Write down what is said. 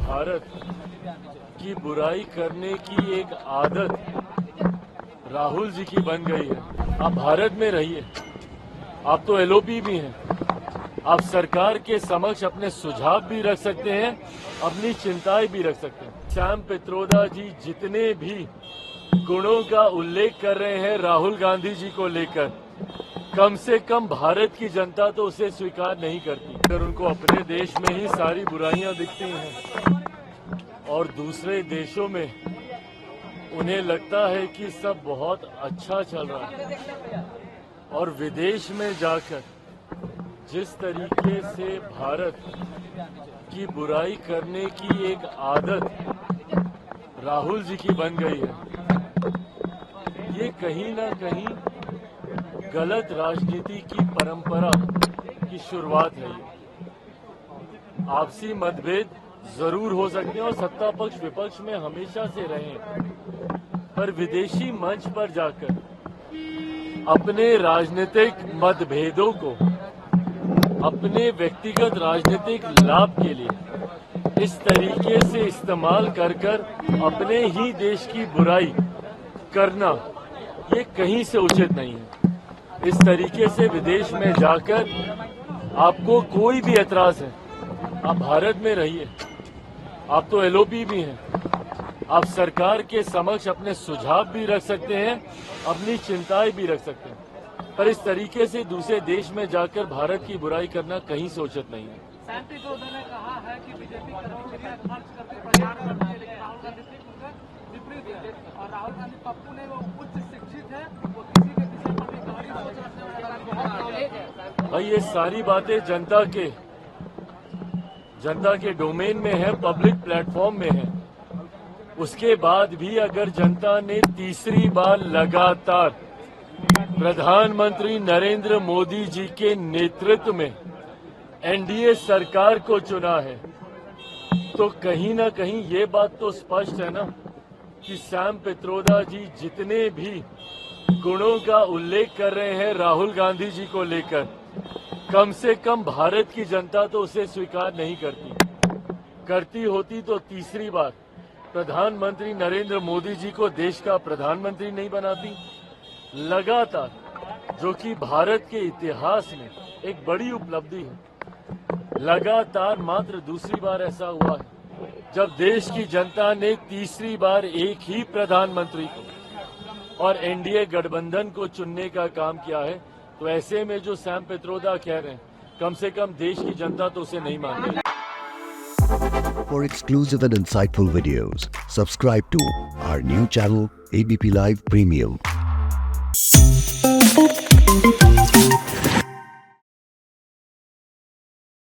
भारत की बुराई करने की एक आदत राहुल जी की बन गई है। आप भारत में रहिए, आप तो एलओपी भी हैं, आप सरकार के समक्ष अपने सुझाव भी रख सकते हैं, अपनी चिंताएं भी रख सकते हैं। सैम पित्रोदा जी जितने भी गुणों का उल्लेख कर रहे हैं राहुल गांधी जी को लेकर, कम से कम भारत की जनता तो उसे स्वीकार नहीं करती। अगर उनको अपने देश में ही सारी बुराइयां दिखती हैं और दूसरे देशों में उन्हें लगता है कि सब बहुत अच्छा चल रहा है, और विदेश में जाकर जिस तरीके से भारत की बुराई करने की एक आदत राहुल जी की बन गई है, ये कहीं ना कहीं गलत राजनीति की परंपरा की शुरुआत है। ये आपसी मतभेद जरूर हो सकते हैं और सत्ता पक्ष विपक्ष में हमेशा से रहे, पर विदेशी मंच पर जाकर अपने राजनीतिक मतभेदों को अपने व्यक्तिगत राजनीतिक लाभ के लिए इस तरीके से इस्तेमाल कर अपने ही देश की बुराई करना, ये कहीं से उचित नहीं है। इस तरीके से विदेश में जाकर आपको कोई भी एतराज है, आप भारत में रहिए, आप तो एलओपी भी हैं, आप सरकार के समक्ष अपने सुझाव भी रख सकते हैं, अपनी चिंताएं भी रख सकते हैं, पर इस तरीके से दूसरे देश में जाकर भारत की बुराई करना कहीं से उचित नहीं है। सैम पित्रोदा ने कहा है कि बीजेपी करोड़ों रुपया खर्च करके प्रचार करती है, लेकिन राहुल गांधी उनका विपरीत है, और राहुल गांधी पप्पू ने वो उच्च शिक्षित है, वो किसी के विषय पर भी गहरी सोच रखने वाला बहुत नॉलेज है। भाई ये सारी बातें जनता के डोमेन में है, पब्लिक प्लेटफॉर्म में है। उसके बाद भी अगर जनता ने तीसरी बार लगातार प्रधानमंत्री नरेंद्र मोदी जी के नेतृत्व में एनडीए सरकार को चुना है, तो कहीं ना कहीं ये बात तो स्पष्ट है ना कि सैम पित्रोदा जी जितने भी गुणों का उल्लेख कर रहे हैं राहुल गांधी जी को लेकर, कम से कम भारत की जनता तो उसे स्वीकार नहीं करती होती तो तीसरी बार प्रधानमंत्री नरेंद्र मोदी जी को देश का प्रधानमंत्री नहीं बनाती। लगातार, जो कि भारत के इतिहास में एक बड़ी उपलब्धि है, लगातार मात्र दूसरी बार ऐसा हुआ है जब देश की जनता ने तीसरी बार एक ही प्रधानमंत्री को और एनडीए गठबंधन को चुनने का काम किया है। तो ऐसे में जो सैम पित्रोदा कह रहे हैं, कम से कम देश की जनता तो उसे नहीं मान रही। For exclusive and insightful videos, subscribe to our new channel ABP Live Premium.